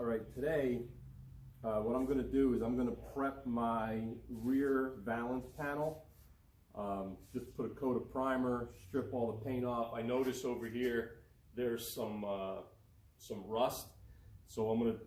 All right, today what I'm going to do is I'm going to prep my rear valance panel. Just put a coat of primer, strip all the paint off. I notice over here there's some rust, so I'm going to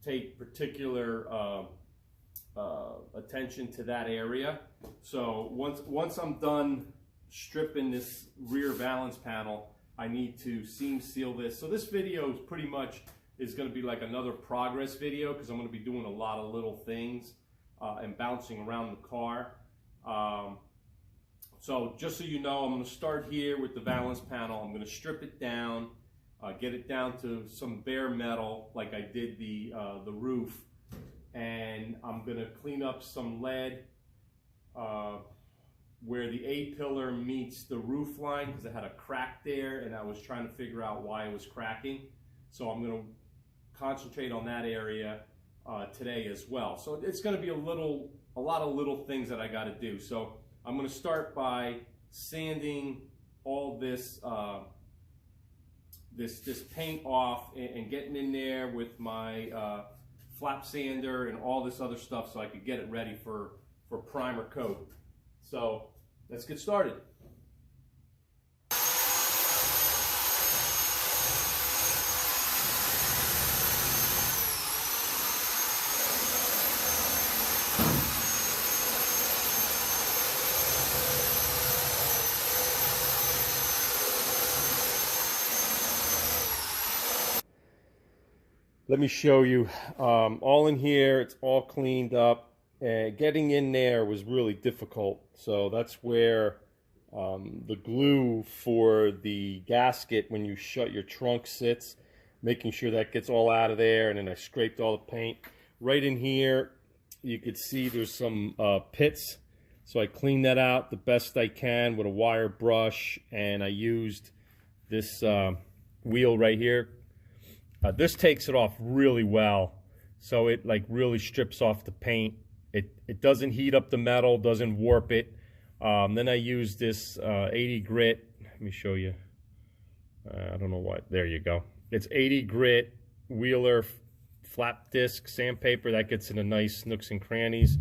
take particular attention to that area. So once I'm done stripping this rear valance panel, I need to seam seal this. So this video is pretty much going to be like another progress video, because I'm going to be doing a lot of little things and bouncing around the car. So just so you know, I'm going to start here with the valance panel. I'm going to strip it down, get it down to some bare metal like I did the roof, and I'm going to clean up some lead where the A-pillar meets the roof line, because it had a crack there and I was trying to figure out why it was cracking. So I'm going to concentrate on that area today as well. So it's going to be a lot of little things that I got to do. So I'm going to start by sanding all this this paint off and getting in there with my flap sander and all this other stuff, so I could get it ready for primer coat. So let's get started. Let me show you, all in here, it's all cleaned up, and getting in there was really difficult. So that's where the glue for the gasket when you shut your trunk sits, making sure that gets all out of there. And then I scraped all the paint. Right in here, you could see there's some pits. So I cleaned that out the best I can with a wire brush, and I used this wheel right here. This takes it off really well, so it like really strips off the paint. It doesn't heat up the metal, doesn't warp it. Then I use this 80 grit. Let me show you. I don't know what. There you go. It's 80 grit Wheeler flat disc sandpaper that gets into nice nooks and crannies.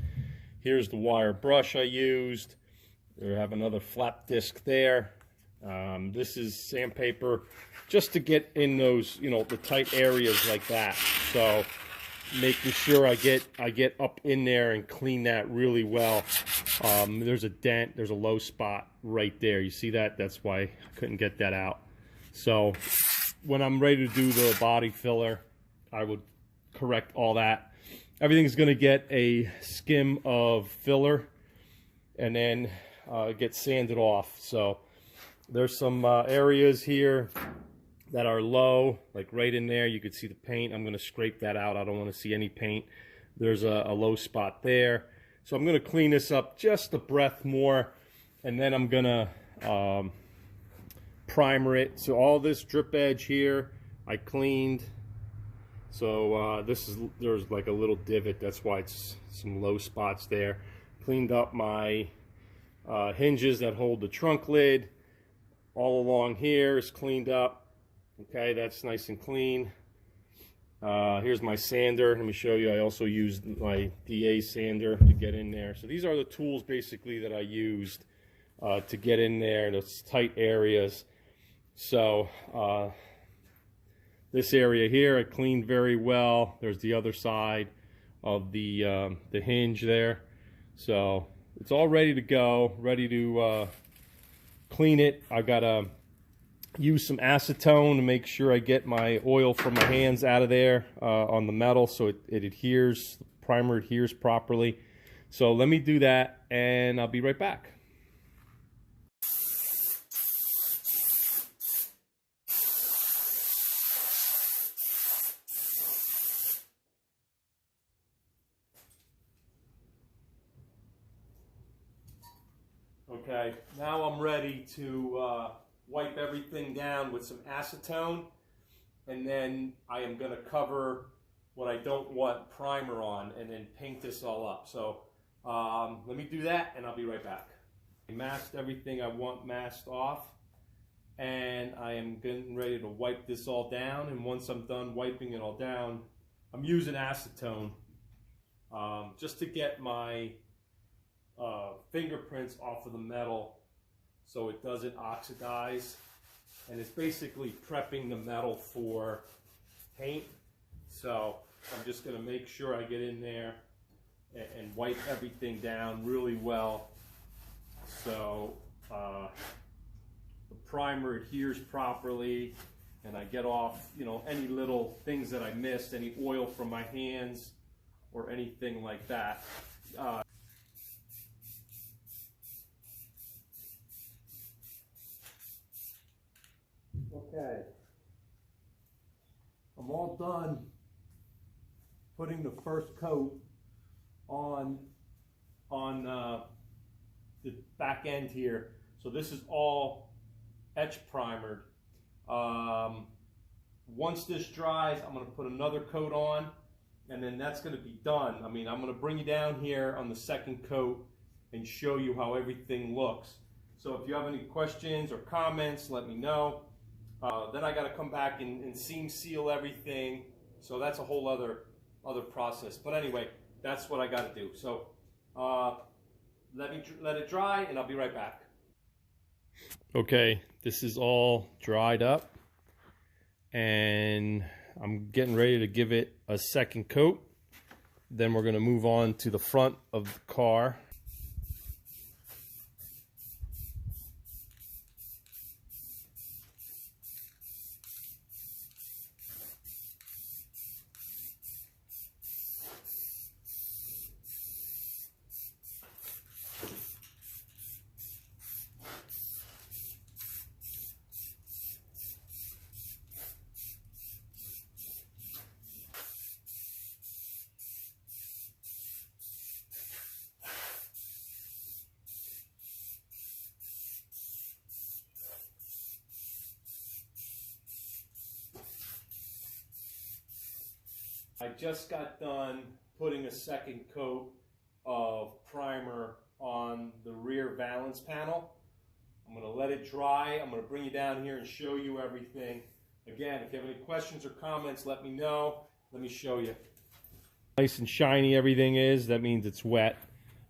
Here's the wire brush I used. I have another flat disc there. This is sandpaper just to get in those, the tight areas like that. So making sure I get up in there and clean that really well. There's a dent, there's a low spot right there. You see that? That's why I couldn't get that out. So when I'm ready to do the body filler, I would correct all that. Everything's going to get a skim of filler and then get sanded off. So there's some areas here that are low, like right in there. You could see the paint. I'm going to scrape that out. I don't want to see any paint. There's a low spot there. So I'm going to clean this up just a breath more, and then I'm going to primer it. So all this drip edge here, I cleaned. So there's like a little divot. That's why it's some low spots there. Cleaned up my hinges that hold the trunk lid. All along here is cleaned up. Okay, that's nice and clean. Here's my sander. Let me show you. I also used my DA sander to get in there. So these are the tools basically that I used to get in there, those tight areas. So this area here I cleaned very well. There's the other side of the hinge there. So it's all ready to go, ready to clean it. I gotta use some acetone to make sure I get my oil from my hands out of there on the metal, so it adheres, the primer adheres properly. So let me do that and I'll be right back. Okay, now I'm ready to wipe everything down with some acetone, and then I am going to cover what I don't want primer on and then paint this all up. So let me do that and I'll be right back. I masked everything I want masked off, and I am getting ready to wipe this all down, and once I'm done wiping it all down, I'm using acetone just to get my fingerprints off of the metal so it doesn't oxidize. And it's basically prepping the metal for paint. So I'm just going to make sure I get in there and wipe everything down really well so the primer adheres properly, and I get off, you know, any little things that I missed, any oil from my hands or anything like that. Okay, I'm all done putting the first coat on the back end here. So this is all etch primered. Once this dries, I'm going to put another coat on, and then that's going to be done. I mean, I'm going to bring you down here on the second coat and show you how everything looks. So if you have any questions or comments, let me know. Then I got to come back and seam seal everything. So that's a whole other process. But anyway, that's what I got to do. So let it dry, and I'll be right back. Okay, this is all dried up, and I'm getting ready to give it a second coat. Then we're going to move on to the front of the car. I just got done putting a second coat of primer on the rear valance panel. I'm going to let it dry. I'm going to bring you down here and show you everything. Again, if you have any questions or comments, let me know. Let me show you. Nice and shiny everything is. That means it's wet.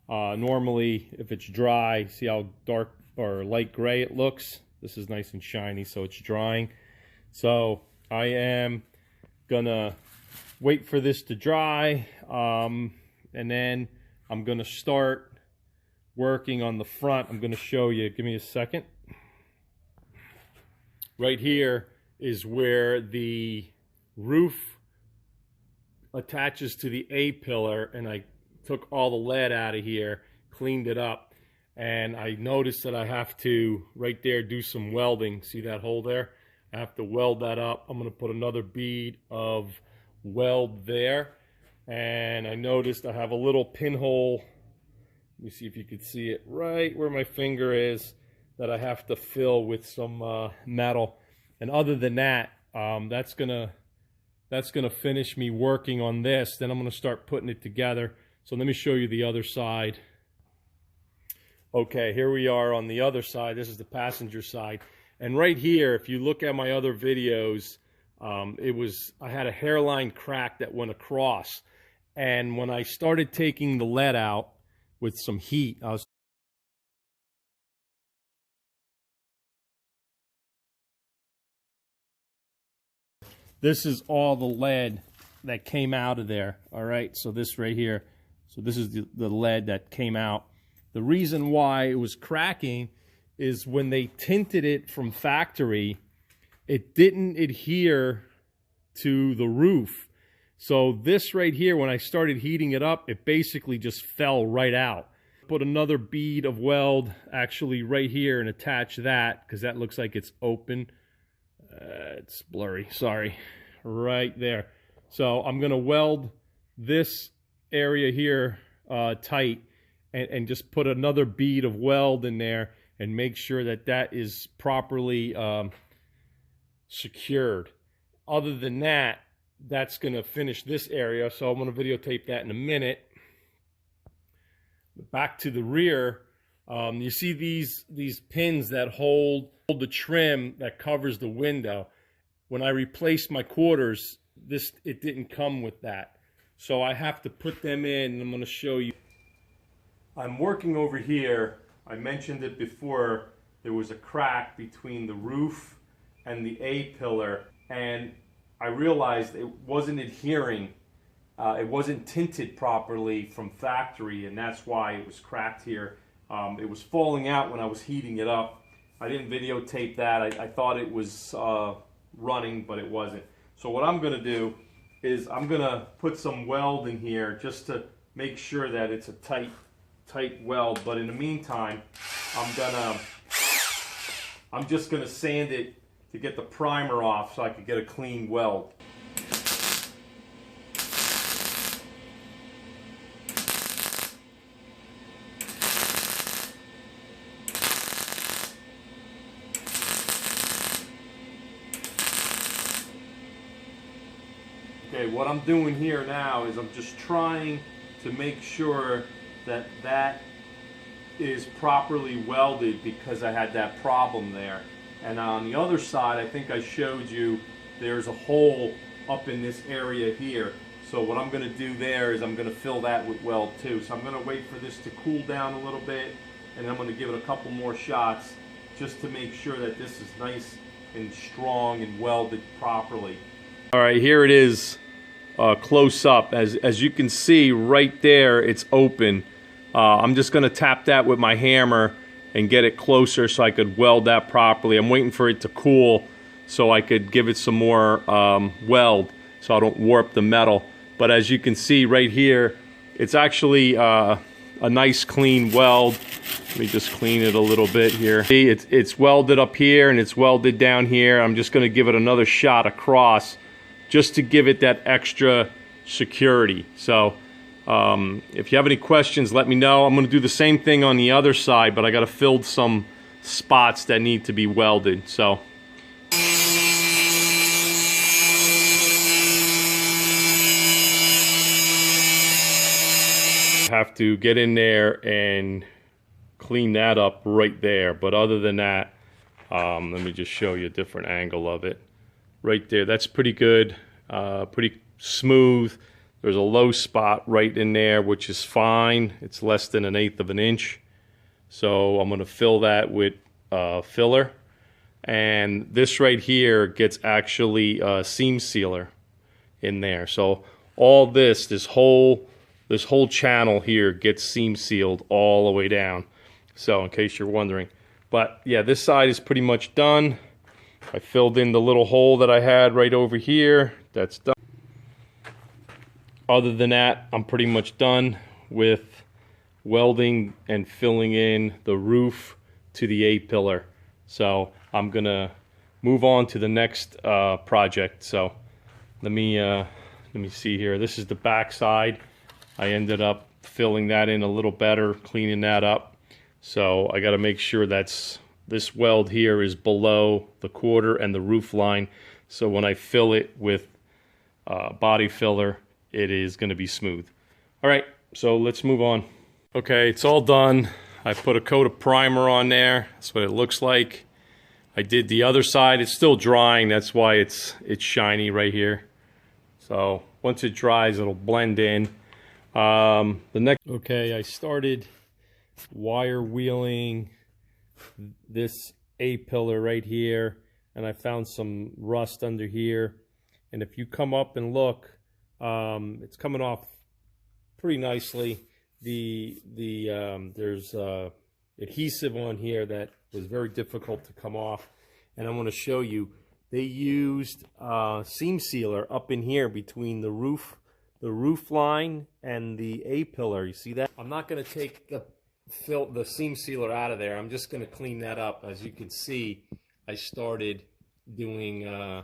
Normally, if it's dry, see how dark or light gray it looks? This is nice and shiny, so it's drying. So I am going to wait for this to dry, and then I'm going to start working on the front. I'm going to show you. Give me a second. Right here is where the roof attaches to the A-pillar, and I took all the lead out of here, cleaned it up, and I noticed that I have to, right there, do some welding. See that hole there? I have to weld that up. I'm going to put another bead of weld there, and I noticed I have a little pinhole. Let me see if you can see it right where my finger is, that I have to fill with some metal. And other than that, that's gonna finish me working on this. Then I'm gonna start putting it together. So let me show you the other side. Okay, here we are on the other side. This is the passenger side, and right here, if you look at my other videos, I had a hairline crack that went across, and when I started taking the lead out with some heat, this is all the lead that came out of there. All right, so this right here, so this is the lead that came out. The reason why it was cracking is when they tinted it from factory, it didn't adhere to the roof. So this right here, when I started heating it up, it basically just fell right out. Put another bead of weld actually right here and attach that, because that looks like it's open. It's blurry, sorry. Right there. So I'm going to weld this area here tight, and just put another bead of weld in there and make sure that that is properly secured. Other than that, that's going to finish this area, so I'm going to videotape that in a minute. Back to the rear, you see these pins that hold the trim that covers the window. When I replaced my quarters, it didn't come with that. So I have to put them in, and I'm going to show you. I'm working over here. I mentioned it before. There was a crack between the roof and the A-pillar, and I realized it wasn't adhering. It wasn't tinted properly from factory, and that's why it was cracked here. It was falling out when I was heating it up. I didn't videotape that. I thought it was running, but it wasn't. So what I'm going to do is I'm going to put some weld in here just to make sure that it's a tight weld. But in the meantime, I'm just gonna sand it to get the primer off so I can get a clean weld. Okay, what I'm doing here now is I'm just trying to make sure that that is properly welded, because I had that problem there. And on the other side, I think I showed you, there's a hole up in this area here. So what I'm going to do there is I'm going to fill that with weld too. So I'm going to wait for this to cool down a little bit, and then I'm going to give it a couple more shots just to make sure that this is nice and strong and welded properly. All right, here it is close up. As you can see right there, it's open. I'm just going to tap that with my hammer and get it closer so I could weld that properly. I'm waiting for it to cool so I could give it some more weld so I don't warp the metal. But as you can see right here, it's actually a nice clean weld. Let me just clean it a little bit here. See, it's welded up here and it's welded down here. I'm just going to give it another shot across just to give it that extra security. So if you have any questions, let me know. I'm going to do the same thing on the other side, but I got to fill some spots that need to be welded. So have to get in there and clean that up right there. But other than that, let me just show you a different angle of it. Right there, that's pretty good, pretty smooth. There's a low spot right in there, which is fine. It's less than 1/8 of an inch. So I'm going to fill that with filler. And this right here gets actually seam sealer in there. So all this whole channel here gets seam sealed all the way down. So in case you're wondering. But yeah, this side is pretty much done. I filled in the little hole that I had right over here. That's done. Other than that, I'm pretty much done with welding and filling in the roof to the A-pillar. So I'm gonna move on to the next project. So let me see here. This is the back side. I ended up filling that in a little better, cleaning that up. So I got to make sure this weld here is below the quarter and the roof line. So when I fill it with body filler, it is going to be smooth. All right, so let's move on. Okay, it's all done. I put a coat of primer on there. That's what it looks like. I did the other side. It's still drying. That's why it's shiny right here. So once it dries, it'll blend in. Okay, I started wire wheeling this A-pillar right here, and I found some rust under here. And if you come up and look, it's coming off pretty nicely. There's adhesive on here that was very difficult to come off, and I want to show you. They used seam sealer up in here between the roof line and the A-pillar. You see that? I'm not going to take the seam sealer out of there. I'm just going to clean that up. As you can see, I started doing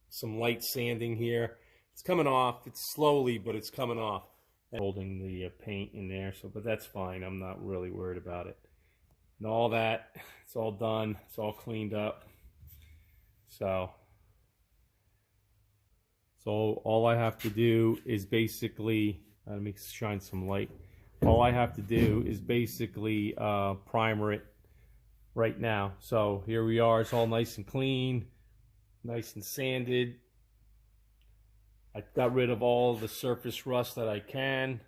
some light sanding here. It's coming off. It's slowly, but it's coming off. And holding the paint in there, but that's fine. I'm not really worried about it. And all that, it's all done. It's all cleaned up. So all I have to do is basically, let me shine some light. All I have to do is basically primer it right now. So here we are. It's all nice and clean, nice and sanded. I got rid of all the surface rust that I can.